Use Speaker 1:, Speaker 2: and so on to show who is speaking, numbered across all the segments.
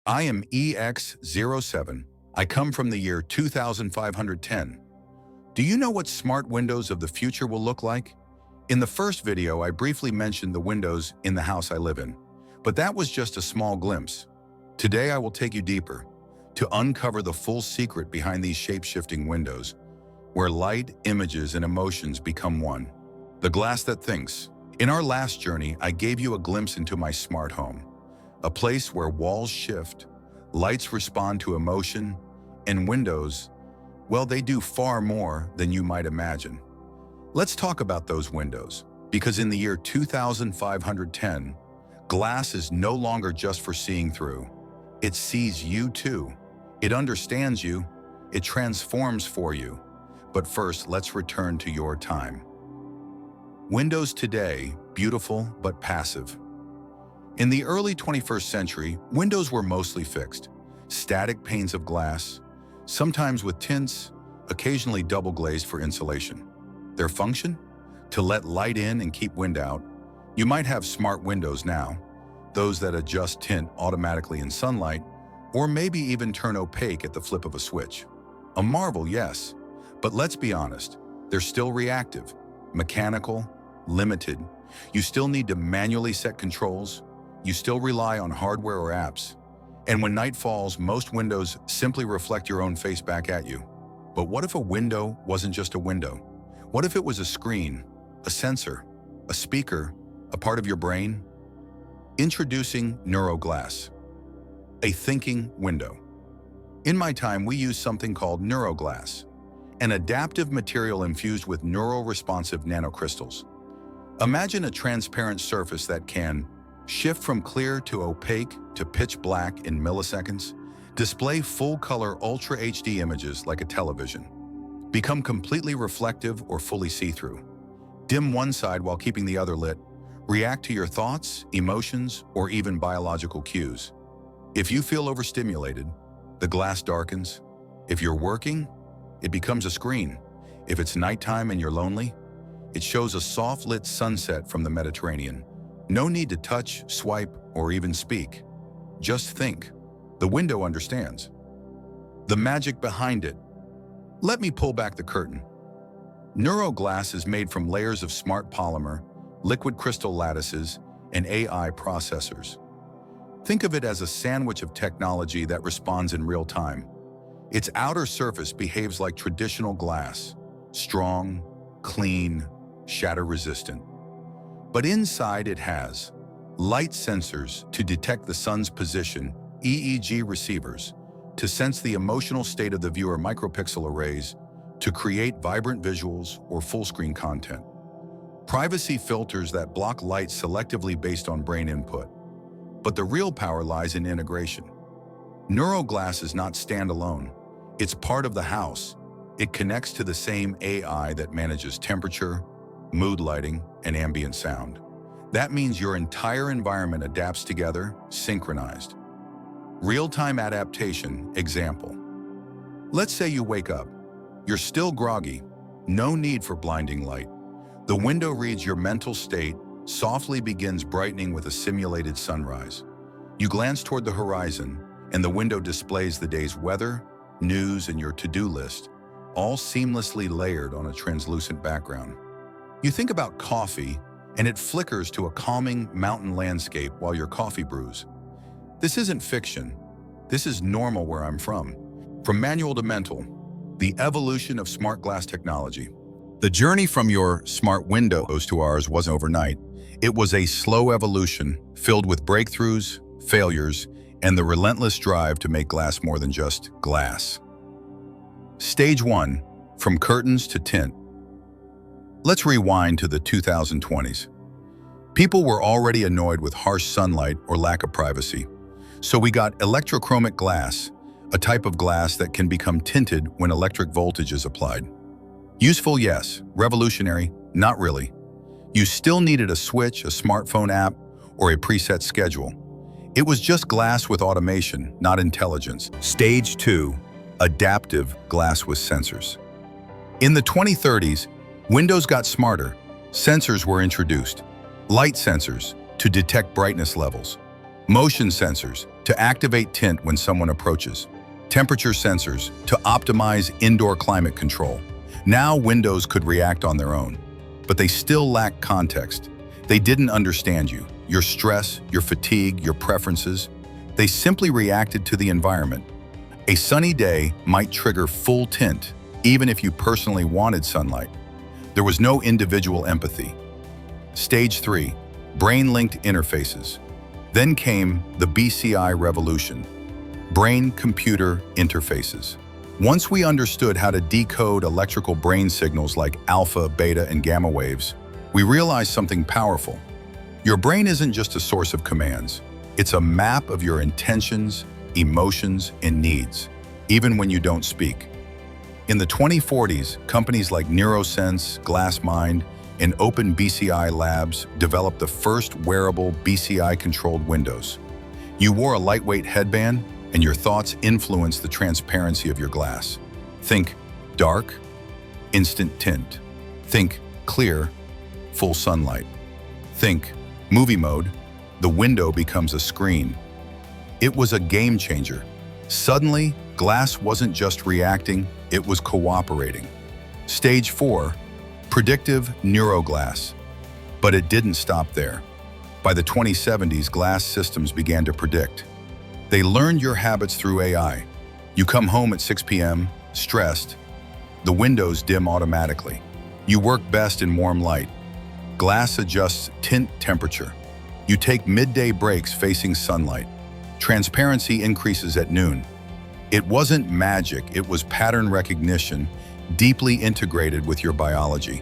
Speaker 1: I am EX07. I come from the year 2510. Do you know what smart windows of the future will look like? In the first video, I briefly mentioned the windows in the house I live in, but that was just a small glimpse. Today, I will take you deeper to uncover the full secret behind these shape-shifting windows, where light, images, and emotions become one. The glass that thinks. In our last journey, I gave you a glimpse into my smart home, a place where walls shift, lights respond to emotion, and windows, well, they do far more than you might imagine. Let's talk about those windows, because in the year 2510, glass is no longer just for seeing through. It sees you too. It understands you. It transforms for you. But first, let's return to your time. Windows today, beautiful but passive. In the early 21st century, windows were mostly fixed, static panes of glass, sometimes with tints, occasionally double glazed for insulation. Their function? To let light in and keep wind out. You might have smart windows now, those that adjust tint automatically in sunlight, or maybe even turn opaque at the flip of a switch. A marvel, yes, but let's be honest, they're still reactive, mechanical, limited. You still need to manually set controls. You still rely on hardware or apps. And when night falls, most windows simply reflect your own face back at you. But what if a window wasn't just a window? What if it was a screen, a sensor, a speaker, a part of your brain? Introducing neuro-glass, a thinking window. In my time, we used something called neuro-glass, an adaptive material infused with neuro-responsive nanocrystals. Imagine a transparent surface that can shift from clear to opaque to pitch black in milliseconds, display full-color Ultra HD images like a television, become completely reflective or fully see-through, dim one side while keeping the other lit, react to your thoughts, emotions, or even biological cues. If you feel overstimulated, the glass darkens. If you're working, it becomes a screen. If it's nighttime and you're lonely, it shows a soft-lit sunset from the Mediterranean. No need to touch, swipe, or even speak. Just think. The window understands. The magic behind it. Let me pull back the curtain. Neuroglass is made from layers of smart polymer, liquid crystal lattices, and AI processors. Think of it as a sandwich of technology that responds in real time. Its outer surface behaves like traditional glass, strong, clean, shatter-resistant. But inside it has light sensors to detect the sun's position, EEG receivers, to sense the emotional state of the viewer, micropixel arrays, to create vibrant visuals or full-screen content. Privacy filters that block light selectively based on brain input. But the real power lies in integration. Neuroglass is not standalone. It's part of the house. It connects to the same AI that manages temperature, mood lighting, and ambient sound. That means your entire environment adapts together, synchronized. Real-time adaptation, example. Let's say you wake up. You're still groggy. No need for blinding light. The window reads your mental state, softly begins brightening with a simulated sunrise. You glance toward the horizon, and the window displays the day's weather, news, and your to-do list, all seamlessly layered on a translucent background. You think about coffee, and it flickers to a calming mountain landscape while your coffee brews. This isn't fiction. This is normal where I'm from. From manual to mental, the evolution of smart glass technology. The journey from your smart windows to ours wasn't overnight. It was a slow evolution filled with breakthroughs, failures, and the relentless drive to make glass more than just glass. Stage 1, from curtains to tint. Let's rewind to the 2020s. People were already annoyed with harsh sunlight or lack of privacy. So we got electrochromic glass, a type of glass that can become tinted when electric voltage is applied. Useful, yes. Revolutionary, not really. You still needed a switch, a smartphone app, or a preset schedule. It was just glass with automation, not intelligence. Stage 2, adaptive glass with sensors. In the 2030s, windows got smarter. Sensors were introduced. Light sensors to detect brightness levels. Motion sensors to activate tint when someone approaches. Temperature sensors to optimize indoor climate control. Now windows could react on their own, but they still lack context. They didn't understand you, your stress, your fatigue, your preferences. They simply reacted to the environment. A sunny day might trigger full tint, even if you personally wanted sunlight. There was no individual empathy. Stage 3, brain-linked interfaces. Then came the BCI revolution, brain-computer interfaces. Once we understood how to decode electrical brain signals like alpha, beta, and gamma waves, we realized something powerful. Your brain isn't just a source of commands. It's a map of your intentions, emotions, and needs, even when you don't speak. In the 2040s, companies like NeuroSense, GlassMind, and Open BCI Labs developed the first wearable BCI-controlled windows. You wore a lightweight headband, and your thoughts influenced the transparency of your glass. Think dark, instant tint. Think clear, full sunlight. Think movie mode, the window becomes a screen. It was a game changer. Suddenly, glass wasn't just reacting, it was cooperating. Stage 4, predictive neuroglass. But it didn't stop there. By the 2070s, glass systems began to predict. They learned your habits through AI. You come home at 6 p.m., stressed. The windows dim automatically. You work best in warm light. Glass adjusts tint temperature. You take midday breaks facing sunlight. Transparency increases at noon. It wasn't magic, it was pattern recognition, deeply integrated with your biology.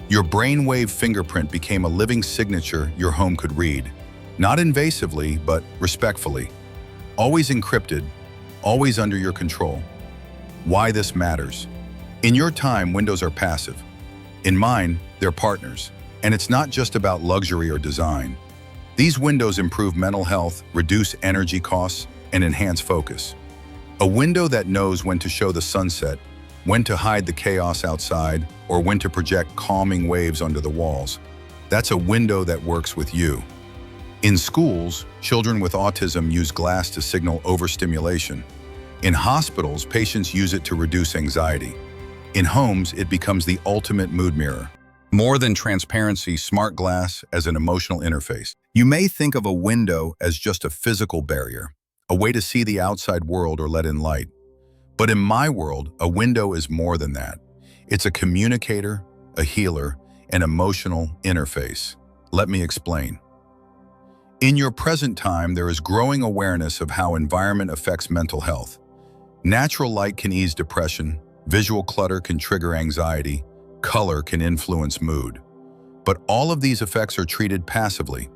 Speaker 1: Your brainwave fingerprint became a living signature your home could read. Not invasively, but respectfully. Always encrypted, always under your control. Why this matters. In your time, windows are passive. In mine, they're partners. And it's not just about luxury or design. These windows improve mental health, reduce energy costs, and enhance focus. A window that knows when to show the sunset, when to hide the chaos outside, or when to project calming waves under the walls. That's a window that works with you. In schools, children with autism use glass to signal overstimulation. In hospitals, patients use it to reduce anxiety. In homes, it becomes the ultimate mood mirror. More than transparency, smart glass as an emotional interface. You may think of a window as just a physical barrier, a way to see the outside world or let in light. But in my world, a window is more than that. It's a communicator, a healer, an emotional interface. Let me explain. In your present time, there is growing awareness of how environment affects mental health. Natural light can ease depression, visual clutter can trigger anxiety, color can influence mood. But all of these effects are treated passively.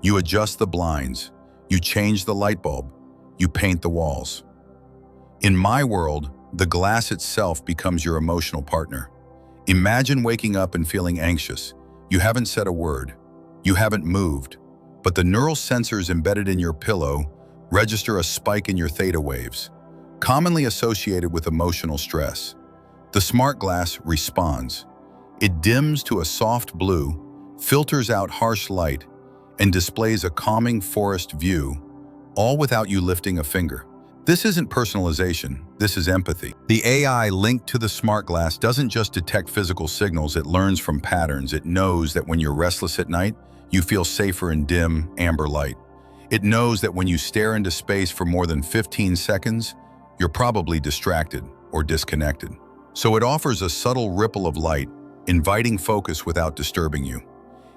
Speaker 1: You adjust the blinds, you change the light bulb, you paint the walls. In my world, the glass itself becomes your emotional partner. Imagine waking up and feeling anxious. You haven't said a word, you haven't moved, but the neural sensors embedded in your pillow register a spike in your theta waves, commonly associated with emotional stress. The smart glass responds. It dims to a soft blue, filters out harsh light, and displays a calming forest view, all without you lifting a finger. This isn't personalization, this is empathy. The AI linked to the smart glass doesn't just detect physical signals, it learns from patterns. It knows that when you're restless at night, you feel safer in dim, amber light. It knows that when you stare into space for more than 15 seconds, you're probably distracted or disconnected. So it offers a subtle ripple of light, inviting focus without disturbing you.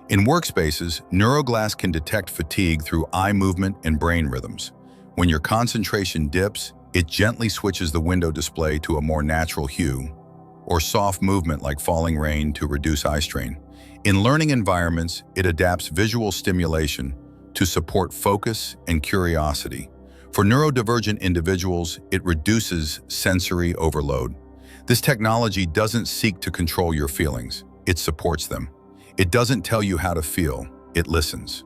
Speaker 1: In workspaces, NeuroGlass can detect fatigue through eye movement and brain rhythms. When your concentration dips, it gently switches the window display to a more natural hue, or soft movement like falling rain to reduce eye strain. In learning environments, it adapts visual stimulation to support focus and curiosity. For neurodivergent individuals, it reduces sensory overload. This technology doesn't seek to control your feelings, it supports them. It doesn't tell you how to feel, it listens.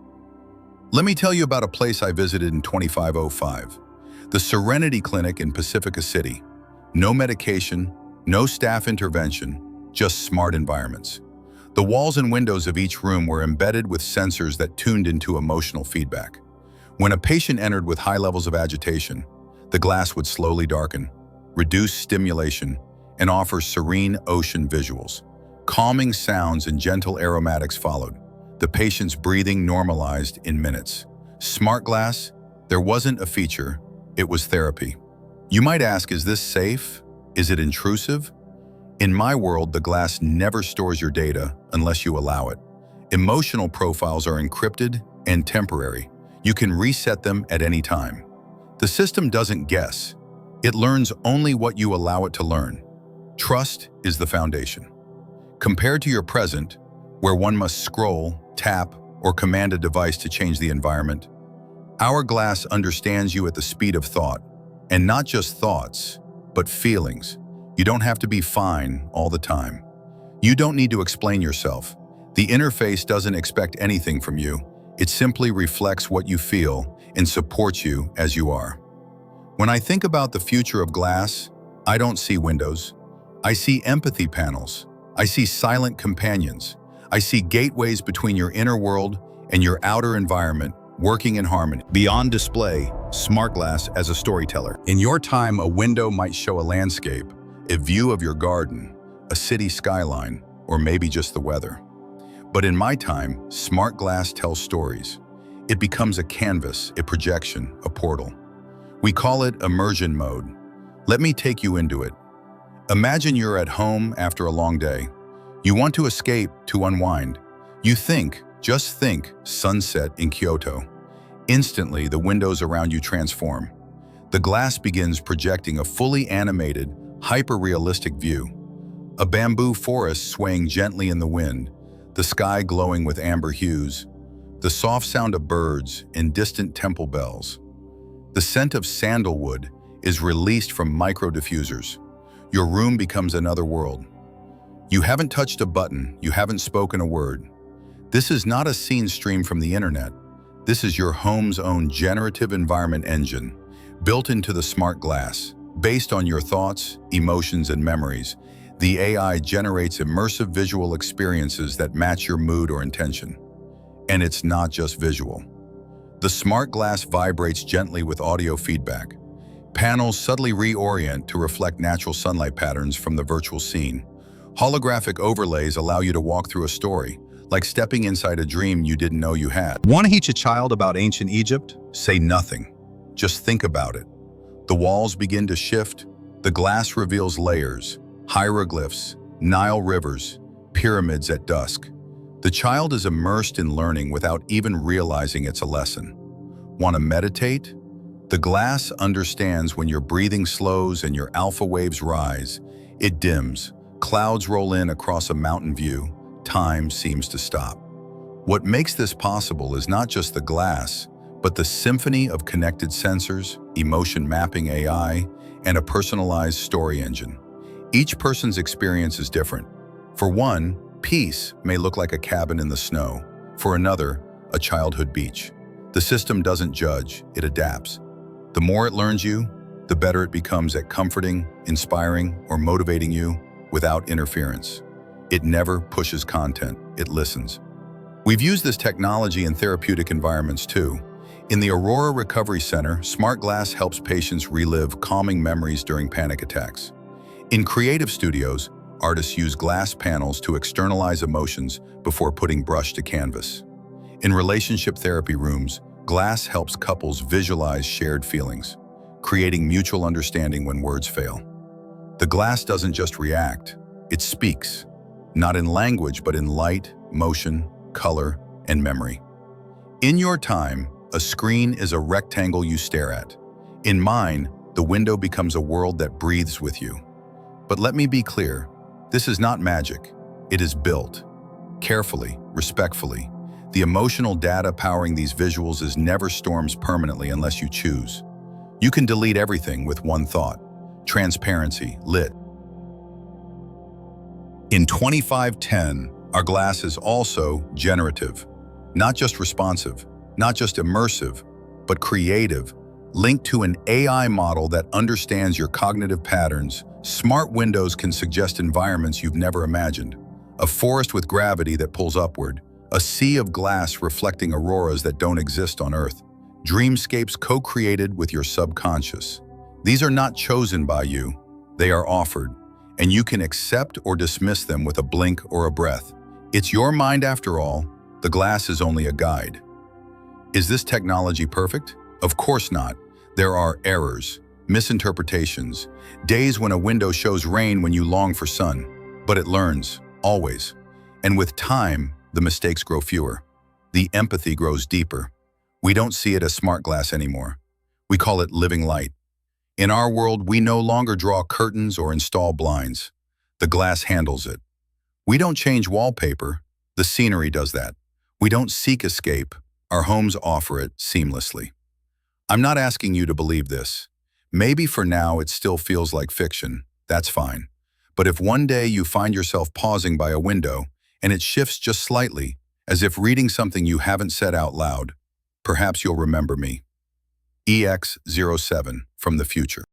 Speaker 1: Let me tell you about a place I visited in 2505, the Serenity Clinic in Pacifica City. No medication, no staff intervention, just smart environments. The walls and windows of each room were embedded with sensors that tuned into emotional feedback. When a patient entered with high levels of agitation, the glass would slowly darken, reduce stimulation, and offer serene ocean visuals. Calming sounds and gentle aromatics followed. The patient's breathing normalized in minutes. Smart glass? There wasn't a feature, it was therapy. You might ask, is this safe? Is it intrusive? In my world, the glass never stores your data unless you allow it. Emotional profiles are encrypted and temporary. You can reset them at any time. The system doesn't guess. It learns only what you allow it to learn. Trust is the foundation. Compared to your present, where one must scroll, tap, or command a device to change the environment, our glass understands you at the speed of thought, and not just thoughts, but feelings. You don't have to be fine all the time. You don't need to explain yourself. The interface doesn't expect anything from you. It simply reflects what you feel and supports you as you are. When I think about the future of glass, I don't see windows. I see empathy panels. I see silent companions. I see gateways between your inner world and your outer environment working in harmony. Beyond display, smart glass as a storyteller. In your time, a window might show a landscape, a view of your garden, a city skyline, or maybe just the weather. But in my time, smart glass tells stories. It becomes a canvas, a projection, a portal. We call it immersion mode. Let me take you into it. Imagine you're at home after a long day. You want to escape, to unwind. You think, just think, sunset in Kyoto. Instantly, the windows around you transform. The glass begins projecting a fully animated, hyper-realistic view. A bamboo forest swaying gently in the wind, the sky glowing with amber hues, the soft sound of birds and distant temple bells. The scent of sandalwood is released from micro-diffusers. Your room becomes another world. You haven't touched a button, you haven't spoken a word. This is not a scene streamed from the internet. This is your home's own generative environment engine, built into the smart glass. Based on your thoughts, emotions, and memories, the AI generates immersive visual experiences that match your mood or intention. And it's not just visual. The smart glass vibrates gently with audio feedback. Panels subtly reorient to reflect natural sunlight patterns from the virtual scene. Holographic overlays allow you to walk through a story, like stepping inside a dream you didn't know you had. Want to teach a child about ancient Egypt? Say nothing. Just think about it. The walls begin to shift. The glass reveals layers, hieroglyphs, Nile rivers, pyramids at dusk. The child is immersed in learning without even realizing it's a lesson. Want to meditate? The glass understands when your breathing slows and your alpha waves rise. It dims. Clouds roll in across a mountain view. Time seems to stop. What makes this possible is not just the glass, but the symphony of connected sensors, emotion mapping AI, and a personalized story engine. Each person's experience is different. For one, peace may look like a cabin in the snow. For another, a childhood beach. The system doesn't judge, it adapts. The more it learns you, the better it becomes at comforting, inspiring, or motivating you without interference. It never pushes content, it listens. We've used this technology in therapeutic environments too. In the Aurora Recovery Center, smart glass helps patients relive calming memories during panic attacks. In creative studios, artists use glass panels to externalize emotions before putting brush to canvas. In relationship therapy rooms, glass helps couples visualize shared feelings, creating mutual understanding when words fail. The glass doesn't just react, it speaks, not in language but in light, motion, color, and memory. In your time, a screen is a rectangle you stare at. In mine, the window becomes a world that breathes with you. But let me be clear, this is not magic. It is built. Carefully, respectfully. The emotional data powering these visuals is never storms permanently unless you choose. You can delete everything with one thought. Transparency, lit. In 2510, our glass is also generative, not just responsive, not just immersive, but creative, linked to an AI model that understands your cognitive patterns. Smart windows can suggest environments you've never imagined. A forest with gravity that pulls upward, a sea of glass reflecting auroras that don't exist on Earth. Dreamscapes co-created with your subconscious. These are not chosen by you, they are offered, and you can accept or dismiss them with a blink or a breath. It's your mind after all. The glass is only a guide. Is this technology perfect? Of course not. There are errors, misinterpretations, days when a window shows rain when you long for sun. But it learns, always. And with time, the mistakes grow fewer. The empathy grows deeper. We don't see it as smart glass anymore. We call it living light. In our world, we no longer draw curtains or install blinds. The glass handles it. We don't change wallpaper. The scenery does that. We don't seek escape. Our homes offer it seamlessly. I'm not asking you to believe this. Maybe for now it still feels like fiction. That's fine. But if one day you find yourself pausing by a window and it shifts just slightly, as if reading something you haven't said out loud, perhaps you'll remember me. EX07 from the future.